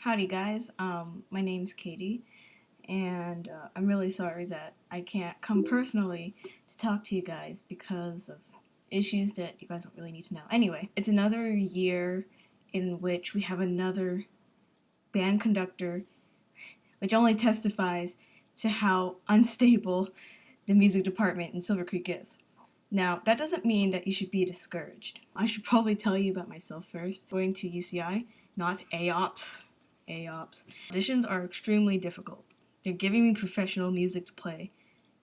Howdy guys, my name's Katie, and I'm really sorry that I can't come personally to talk to you guys because of issues that you guys don't really need to know. Anyway, it's another year in which we have another band conductor, which only testifies to how unstable the music department in Silver Creek is. Now, that doesn't mean that you should be discouraged. I should probably tell you about myself first. Going to UCI, not AOPS. AOPS. Auditions are extremely difficult. They're giving me professional music to play,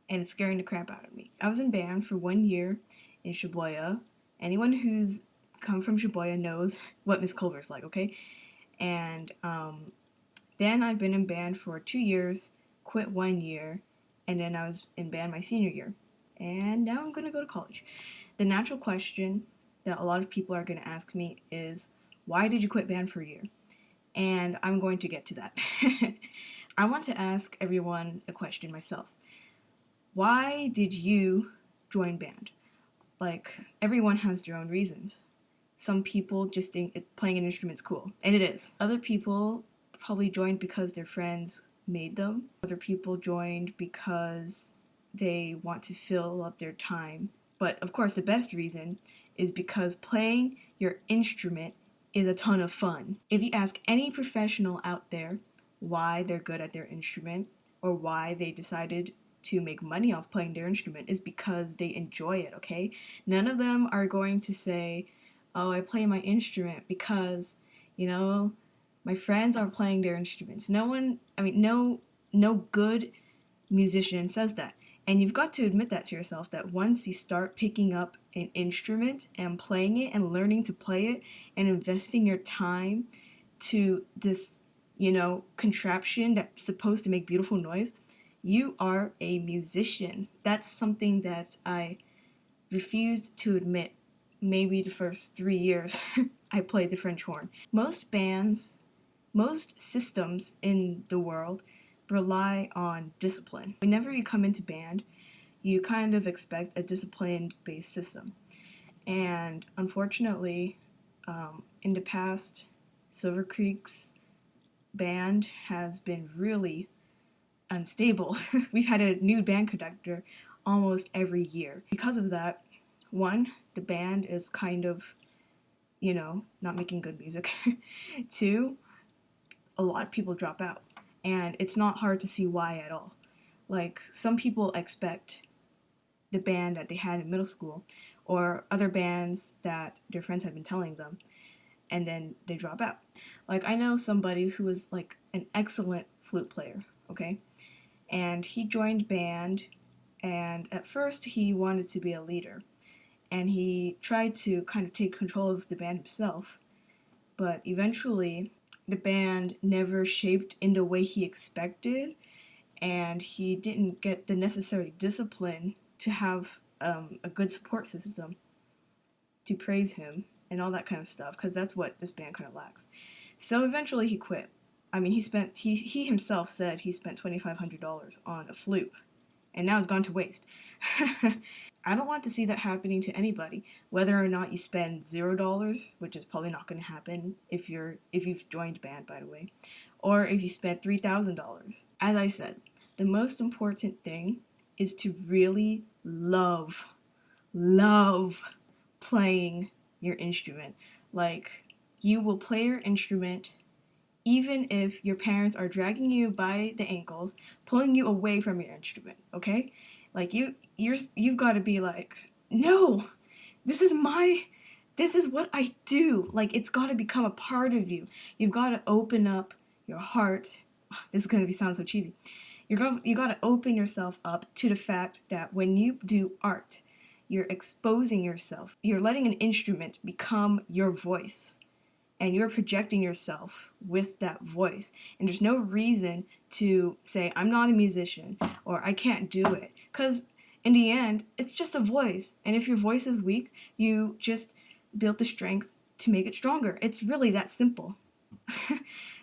and it's scaring the crap out of me. I was in band for 1 year in Shibuya. Anyone who's come from Shibuya knows what Miss Culver's like, okay? And then I've been in band for 2 years, quit 1 year, and then I was in band my senior year. And now I'm going to go to college. The natural question that a lot of people are going to ask me is, why did you quit band for a year? And I'm going to get to that. I want to ask everyone a question myself. Why did you join band? Like, everyone has their own reasons. Some people just think playing an instrument's cool, and it is. Other people probably joined because their friends made them. Other people joined because they want to fill up their time. But of course, the best reason is because playing your instrument is a ton of fun. If you ask any professional out there why they're good at their instrument or why they decided to make money off playing their instrument, is because they enjoy it, okay? None of them are going to say, oh, I play my instrument because, my friends are playing their instruments. No good musician says that. And you've got to admit that to yourself, that once you start picking up an instrument and playing it and learning to play it and investing your time to this, contraption that's supposed to make beautiful noise, you are a musician. That's something that I refused to admit maybe the first 3 years I played the French horn. Most bands, most systems in the world rely on discipline. Whenever you come into band, you kind of expect a discipline-based system. And unfortunately, in the past, Silver Creek's band has been really unstable. We've had a new band conductor almost every year. Because of that, one, the band is kind of, not making good music. Two, a lot of people drop out. And it's not hard to see why at all. Like, some people expect the band that they had in middle school or other bands that their friends have been telling them, and then they drop out. Like, I know somebody who was like an excellent flute player, okay? And he joined band, and at first he wanted to be a leader. And he tried to kind of take control of the band himself, but eventually the band never shaped in the way he expected, and he didn't get the necessary discipline to have a good support system to praise him and all that kind of stuff, because that's what this band kind of lacks. So eventually he quit. I mean, he himself said he spent $2,500 on a flute, and now it's gone to waste. I don't want to see that happening to anybody, whether or not you spend $0, which is probably not going to happen if you've joined band, by the way, or if you spent $3,000. As I said, the most important thing is to really love playing your instrument. Like, you will play your instrument even if your parents are dragging you by the ankles, pulling you away from your instrument, okay? Like, you've got to be like, no, this is what I do. Like, it's got to become a part of you. You've got to open up your heart. This is going to sound so cheesy. You got to open yourself up to the fact that when you do art, you're exposing yourself. You're letting an instrument become your voice, and you're projecting yourself with that voice. And there's no reason to say, I'm not a musician, or I can't do it. Because in the end, it's just a voice. And if your voice is weak, you just build the strength to make it stronger. It's really that simple.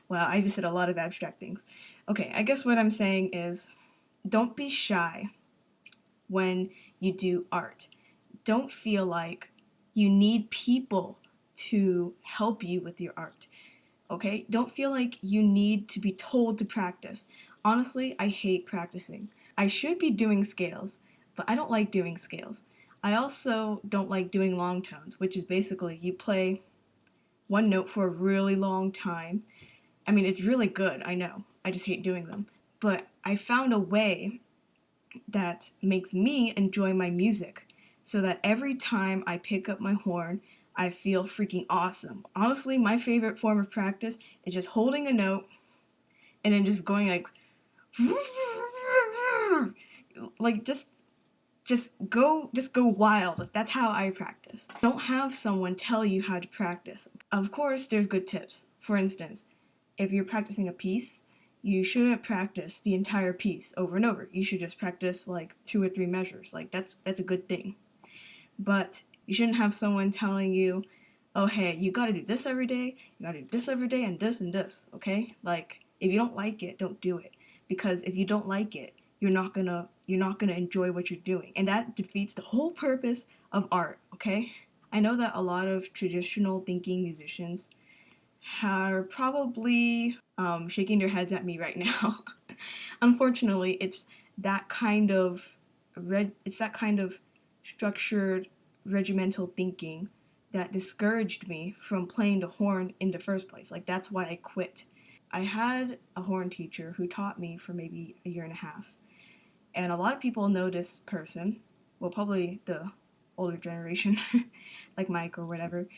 Wow, I just said a lot of abstract things. Okay, I guess what I'm saying is, don't be shy when you do art. Don't feel like you need people to help you with your art. okay? Don't feel like you need to be told to practice. Honestly, I hate practicing. I should be doing scales, but I don't like doing scales. I also don't like doing long tones, which is basically you play one note for a really long time. I mean, it's really good, I know. I just hate doing them. But I found a way that makes me enjoy my music so that every time I pick up my horn, I feel freaking awesome. Honestly, my favorite form of practice is just holding a note and then just going like just go wild. That's how I practice. Don't have someone tell you how to practice. Of course, there's good tips. For instance, if you're practicing a piece, you shouldn't practice the entire piece over and over. You should just practice like 2 or 3 measures. Like that's a good thing. But you shouldn't have someone telling you, "Oh, hey, you got to do this every day. You got to do this every day and this, okay? Like if you don't like it, don't do it. Because if you don't like it, you're not going to enjoy what you're doing. And that defeats the whole purpose of art, okay? I know that a lot of traditional thinking musicians are probably shaking their heads at me right now. Unfortunately, it's that kind of structured regimental thinking that discouraged me from playing the horn in the first place. Like that's why I quit. I had a horn teacher who taught me for maybe a year and a half. And a lot of people know this person, well, probably the older generation, like Mike or whatever.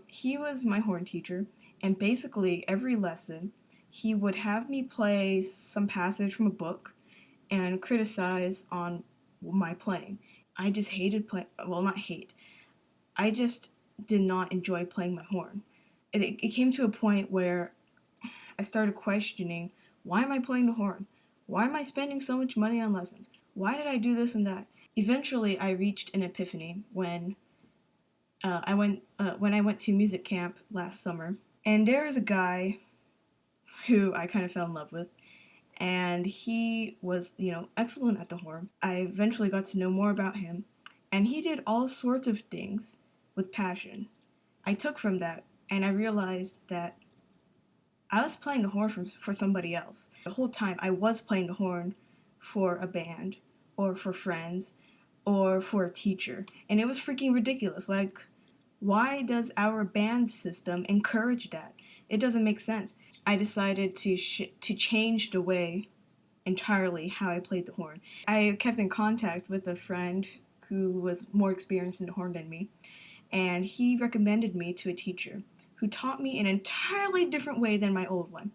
He was my horn teacher, and basically every lesson, he would have me play some passage from a book and criticize on my playing. I just hated playing, well, not hate, I just did not enjoy playing my horn. It came to a point where I started questioning, why am I playing the horn? Why am I spending so much money on lessons? Why did I do this and that? Eventually, I reached an epiphany when I went to music camp last summer, and there was a guy who I kind of fell in love with, and he was, excellent at the horn. I eventually got to know more about him, and he did all sorts of things with passion. I took from that, and I realized that I was playing the horn for somebody else. The whole time I was playing the horn for a band or for friends or for a teacher. And it was freaking ridiculous. Like, why does our band system encourage that? It doesn't make sense. I decided to change the way entirely how I played the horn. I kept in contact with a friend who was more experienced in the horn than me, and he recommended me to a teacher who taught me an entirely different way than my old one.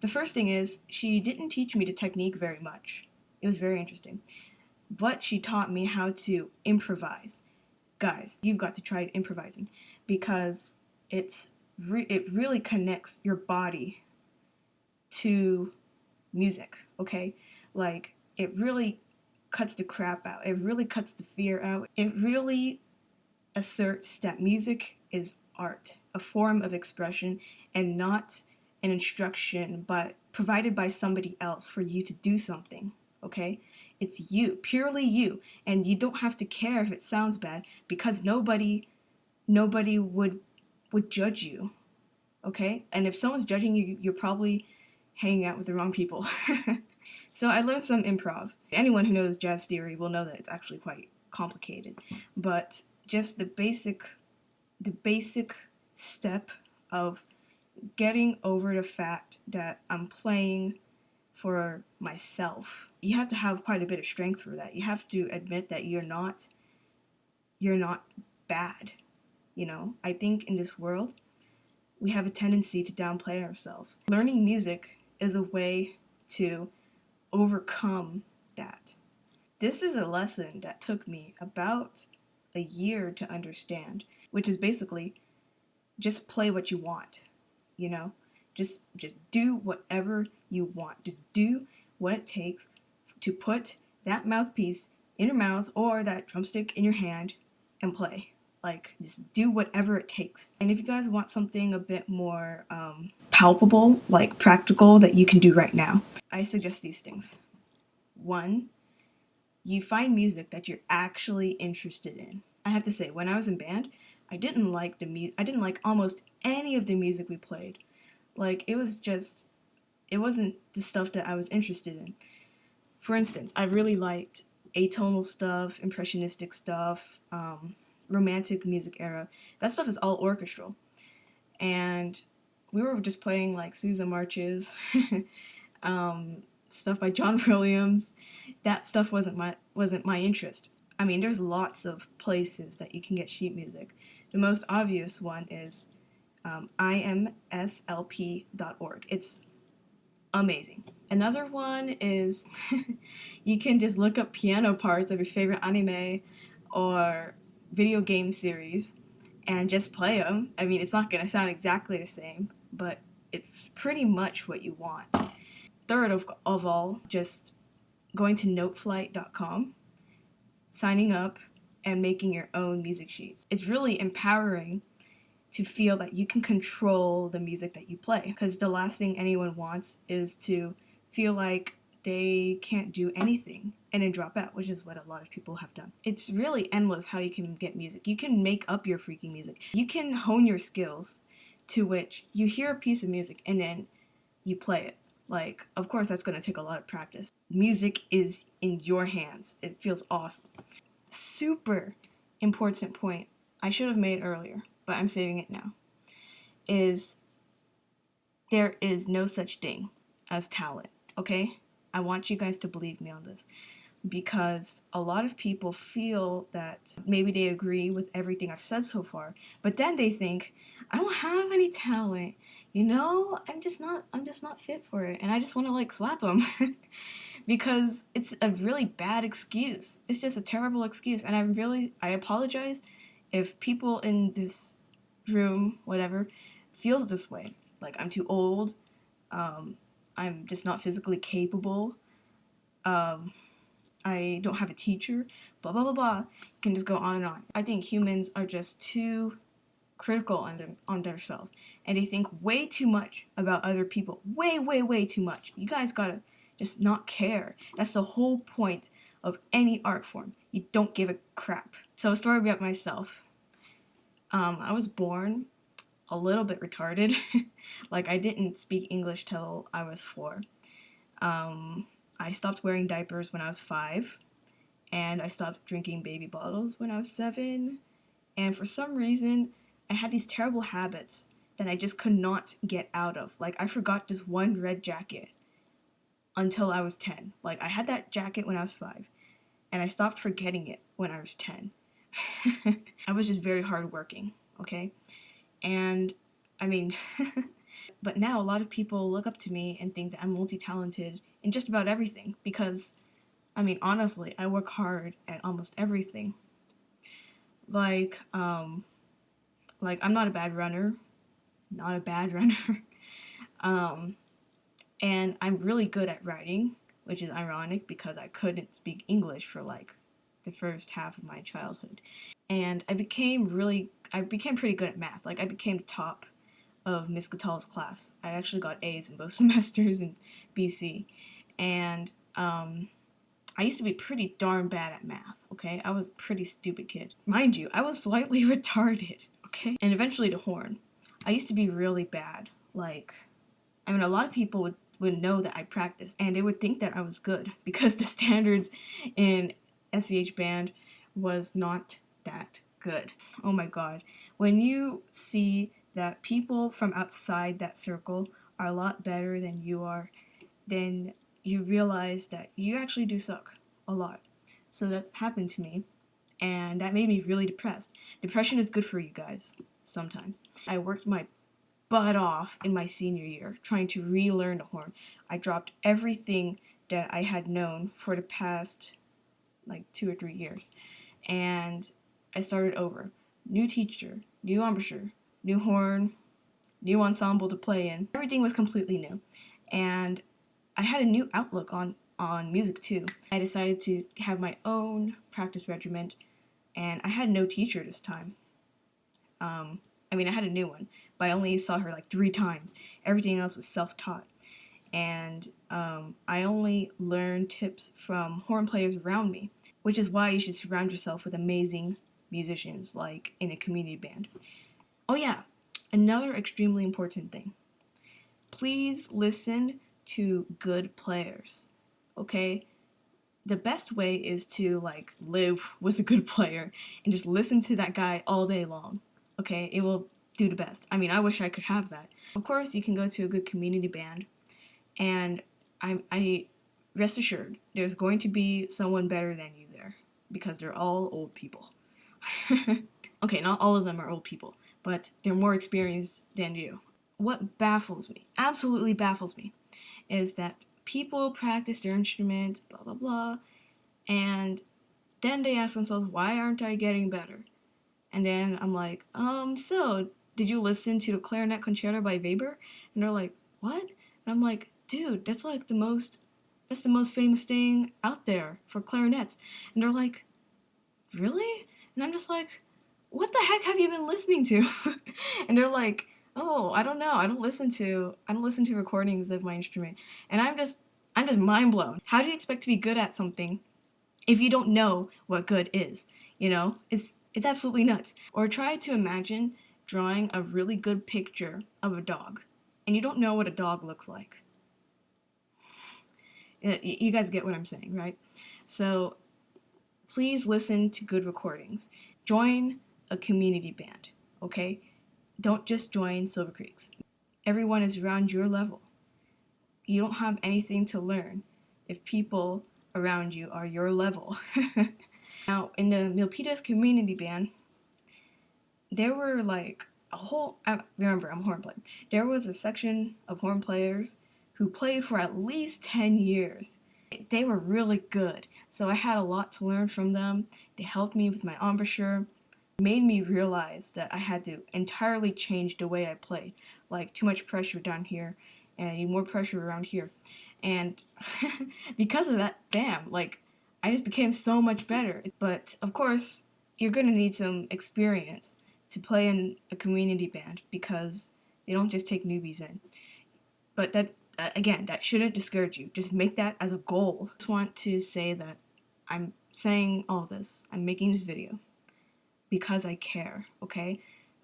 The first thing is, she didn't teach me the technique very much. It was very interesting. But she taught me how to improvise. Guys, you've got to try improvising because it really connects your body to music, okay? Like, it really cuts the crap out. It really cuts the fear out. It really asserts that music is art, a form of expression, and not an instruction but provided by somebody else for you to do something, okay? It's you, purely you, and you don't have to care if it sounds bad because nobody would judge you, okay? And if someone's judging you, you're probably hanging out with the wrong people. So I learned some improv. Anyone who knows jazz theory will know that it's actually quite complicated, but just the basic step of getting over the fact that I'm playing for myself. You have to have quite a bit of strength for that. You have to admit that you're not bad. I think in this world we have a tendency to downplay ourselves. Learning music is a way to overcome that. This is a lesson that took me about a year to understand, which is basically just play what you want, you know? Just do whatever you want. Just do what it takes to put that mouthpiece in your mouth or that drumstick in your hand and play. Like, just do whatever it takes. And if you guys want something a bit more palpable, like practical, that you can do right now, I suggest these things. 1, you find music that you're actually interested in. I have to say, when I was in band, I didn't like almost any of the music we played. Like, it wasn't the stuff that I was interested in. For instance, I really liked atonal stuff, impressionistic stuff, romantic music era. That stuff is all orchestral. And we were just playing like Sousa marches, um, stuff by John Williams. That stuff wasn't my interest. I mean, there's lots of places that you can get sheet music. The most obvious one is imslp.org. It's amazing. Another one is you can just look up piano parts of your favorite anime or video game series and just play them. I mean, it's not going to sound exactly the same, but it's pretty much what you want. Third of all, just going to noteflight.com, signing up, and making your own music sheets. It's really empowering to feel that you can control the music that you play, because the last thing anyone wants is to feel like they can't do anything and then drop out, which is what a lot of people have done. It's really endless how you can get music. You can make up your freaking music. You can hone your skills to which you hear a piece of music and then you play it. Like, of course, that's going to take a lot of practice. Music is in your hands. It feels awesome. Super important point I should have made earlier, but I'm saving it now, is there is no such thing as talent, okay? I want you guys to believe me on this, because a lot of people feel that maybe they agree with everything I've said so far, but then they think, I don't have any talent, I'm just not fit for it, and I just want to like slap them. Because it's a really bad excuse. It's just a terrible excuse, and I apologize if people in this room, whatever, feels this way. Like, I'm too old, I'm just not physically capable, I don't have a teacher, blah, blah, blah, blah. You can just go on and on. I think humans are just too critical on themselves, and they think way too much about other people. Way, way, way too much. You guys gotta just not care. That's the whole point of any art form. You don't give a crap. So a story about myself. I was born a little bit retarded. Like, I didn't speak English till I was 4. I stopped wearing diapers when I was 5, and I stopped drinking baby bottles when I was 7. And for some reason, I had these terrible habits that I just could not get out of. Like, I forgot this one red jacket until I was 10. Like, I had that jacket when I was 5, and I stopped forgetting it when I was 10. I was just very hardworking, okay? And, I mean, but now a lot of people look up to me and think that I'm multi-talented in just about everything, because, I mean, honestly, I work hard at almost everything. Like, I'm not a bad runner. Not a bad runner. And I'm really good at writing, which is ironic because I couldn't speak English for like the first half of my childhood. And I became pretty good at math. Like, I became top of Miss Gatal's class. I actually got A's in both semesters in BC. And I used to be pretty darn bad at math, okay? I was a pretty stupid kid. Mind you, I was slightly retarded, okay? And eventually the horn. I used to be really bad. Like, I mean, a lot of people would know that I practiced, and they would think that I was good because the standards in SEH band was not that good. Oh my god. When you see that people from outside that circle are a lot better than you are, then you realize that you actually do suck a lot. So that's happened to me, and that made me really depressed. Depression is good for you guys, sometimes. I worked my butt off in my senior year trying to relearn the horn. I dropped everything that I had known for the past like 2 or 3 years, and I started over. New teacher, new embouchure, new horn, new ensemble to play in. Everything was completely new, and I had a new outlook on music too. I decided to have my own practice regiment, and I had no teacher this time. I had a new one, but I only saw her like 3 times. Everything else was self-taught. And I only learned tips from horn players around me, which is why you should surround yourself with amazing musicians, like in a community band. Oh yeah, Another extremely important thing. Please listen to good players, okay? The best way is to live with a good player and just listen to that guy all day long, okay? It will do the best. I mean, I wish I could have that. Of course, you can go to a good community band, and I rest assured there's going to be someone better than you there because they're all old people. Okay, not all of them are old people, but they're more experienced than you. What baffles me, absolutely baffles me, is that people practice their instrument, blah blah blah, and then they ask themselves, why aren't I getting better? And then I'm like, so did you listen to the Clarinet Concerto by Weber? And they're like, what? And I'm like, dude, that's the most famous thing out there for clarinets. And they're like, really? And I'm just like, what the heck have you been listening to? And they're like, oh, I don't know. I don't listen to recordings of my instrument. And I'm just mind blown. How do you expect to be good at something if you don't know what good is? You know, it's absolutely nuts. Or try to imagine drawing a really good picture of a dog, and you don't know what a dog looks like. You guys get what I'm saying, right? So please listen to good recordings. Join a community band, okay? Don't just join Silver Creeks. Everyone is around your level. You don't have anything to learn if people around you are your level. Now, in the Milpitas community band, there were remember, I'm a horn player. There was a section of horn players who played for at least 10 years. They were really good, so I had a lot to learn from them. They helped me with my embouchure, made me realize that I had to entirely change the way I played. Like, too much pressure down here, and I need more pressure around here. And because of that, I just became so much better. But, of course, you're going to need some experience to play in a community band because they don't just take newbies in. But that shouldn't discourage you. Just make that as a goal. I just want to say that I'm saying all this. I'm making this video because I care, okay?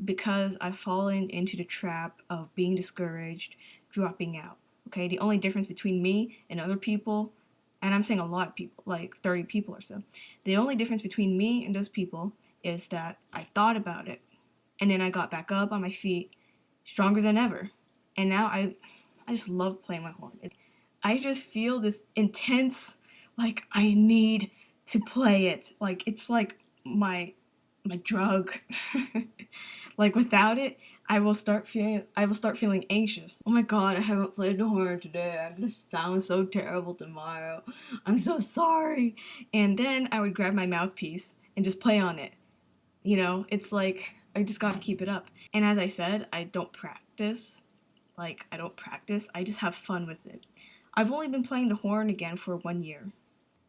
Because I've fallen into the trap of being discouraged, dropping out, okay? The only difference between me and other people, and I'm saying a lot of people, like 30 people or so, the only difference between me and those people is that I thought about it, and then I got back up on my feet, stronger than ever. And now I just love playing my horn. I just feel this intense, I need to play it. It's like my drug. Without it, I will start feeling anxious. Oh my god, I haven't played the horn today. I'm gonna sound so terrible tomorrow. I'm so sorry. And then I would grab my mouthpiece and just play on it. You know, it's like I just got to keep it up. And as I said, I don't practice. I just have fun with it. I've only been playing the horn again for 1 year.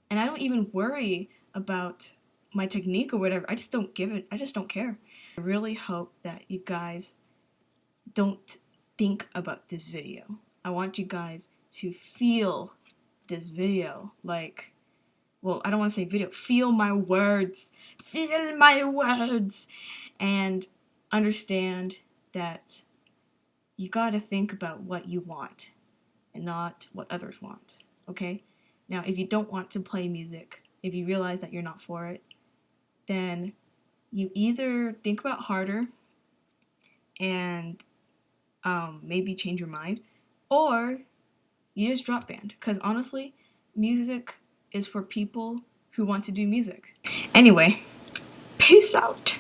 And I don't even worry about my technique or whatever. I just don't care. I really hope that you guys don't think about this video. I want you guys to feel this video. I don't want to say video. Feel my words. Feel my words. And understand that you gotta think about what you want and not what others want, okay? Now, if you don't want to play music, if you realize that you're not for it, then you either think about harder and maybe change your mind, or you just drop band. Because honestly, music is for people who want to do music. Anyway, peace out.